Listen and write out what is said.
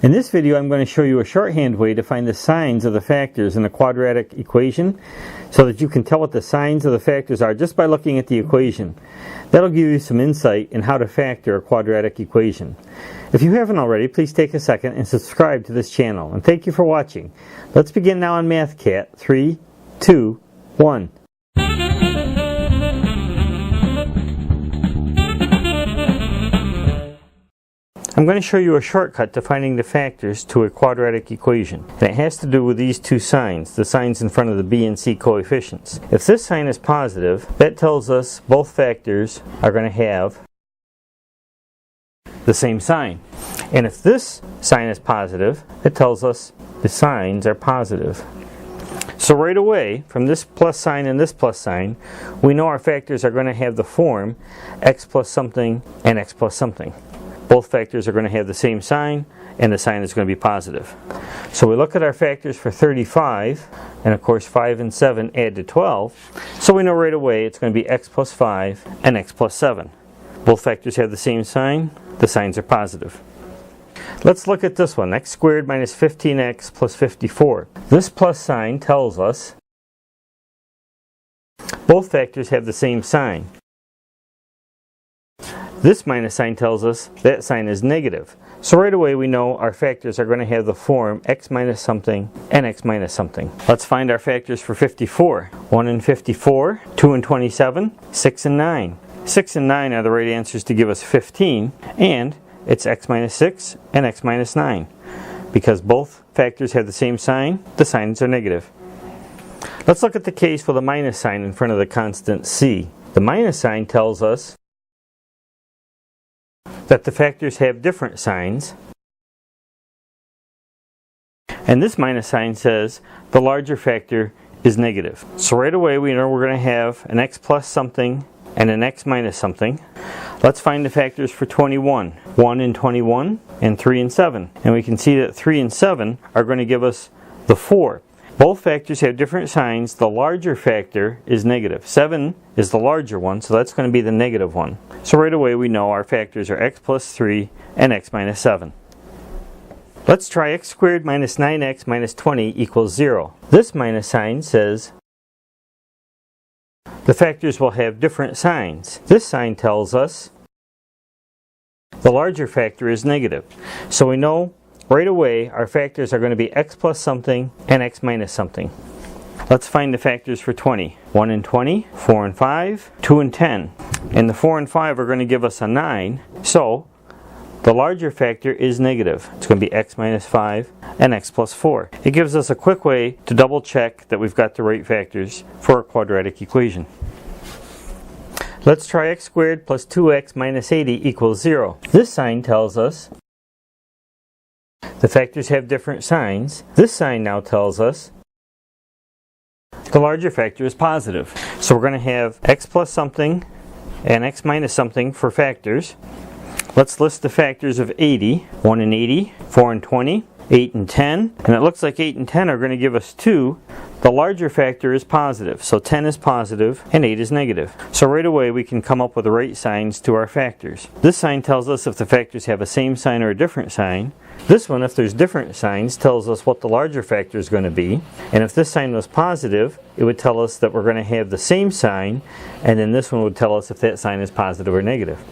In this video, I'm going to show you a shorthand way to find the signs of the factors in a quadratic equation so that you can tell what the signs of the factors are just by looking at the equation. That'll give you some insight in how to factor a quadratic equation. If you haven't already, please take a second and subscribe to this channel. And thank you for watching. Let's begin now on MathCat. 3, 2, 1. I'm going to show you a shortcut to finding the factors to a quadratic equation. And it has to do with these two signs, the signs in front of the b and c coefficients. If this sign is positive, that tells us both factors are going to have the same sign. And if this sign is positive, it tells us the signs are positive. So right away, from this plus sign and this plus sign, we know our factors are going to have the form x plus something and x plus something. Both factors are going to have the same sign, and the sign is going to be positive. So we look at our factors for 35, and of course 5 and 7 add to 12. So we know right away it's going to be x plus 5 and x plus 7. Both factors have the same sign, the signs are positive. Let's look at this one, x squared minus 15x plus 54. This plus sign tells us both factors have the same sign. This minus sign tells us that sign is negative. So right away we know our factors are going to have the form x minus something and x minus something. Let's find our factors for 54. 1 and 54, 2 and 27, 6 and 9. 6 and 9 are the right answers to give us 15, and it's x minus 6 and x minus 9. Because both factors have the same sign, the signs are negative. Let's look at the case with a minus sign in front of the constant c. The minus sign tells us that the factors have different signs, and this minus sign says the larger factor is negative. So right away we know we're going to have an x plus something and an x minus something. Let's find the factors for 21. 1 and 21 and 3 and 7. And we can see that 3 and 7 are going to give us the 4. Both factors have different signs. The larger factor is negative. 7 is the larger one, so that's going to be the negative one. So right away we know our factors are x plus 3 and x minus 7. Let's try x squared minus 9x minus 20 equals 0. This minus sign says the factors will have different signs. This sign tells us the larger factor is negative. So we know right away our factors are going to be x plus something and x minus something. Let's find the factors for 20. 1 and 20, 4 and 5, 2 and 10. And the 4 and 5 are going to give us a 9. So the larger factor is negative. It's going to be x minus 5 and x plus 4. It gives us a quick way to double check that we've got the right factors for a quadratic equation. Let's try x squared plus 2x minus 80 equals 0. This sign tells us the factors have different signs. This sign now tells us the larger factor is positive. So we're going to have x plus something and x minus something for factors. Let's list the factors of 80. 1 and 80, 4 and 20, 8 and 10. And it looks like 8 and 10 are going to give us 2. The larger factor is positive. So 10 is positive and 8 is negative. So right away we can come up with the right signs to our factors. This sign tells us if the factors have a same sign or a different sign. This one, if there's different signs, tells us what the larger factor is going to be. And if this sign was positive, it would tell us that we're going to have the same sign. And then this one would tell us if that sign is positive or negative.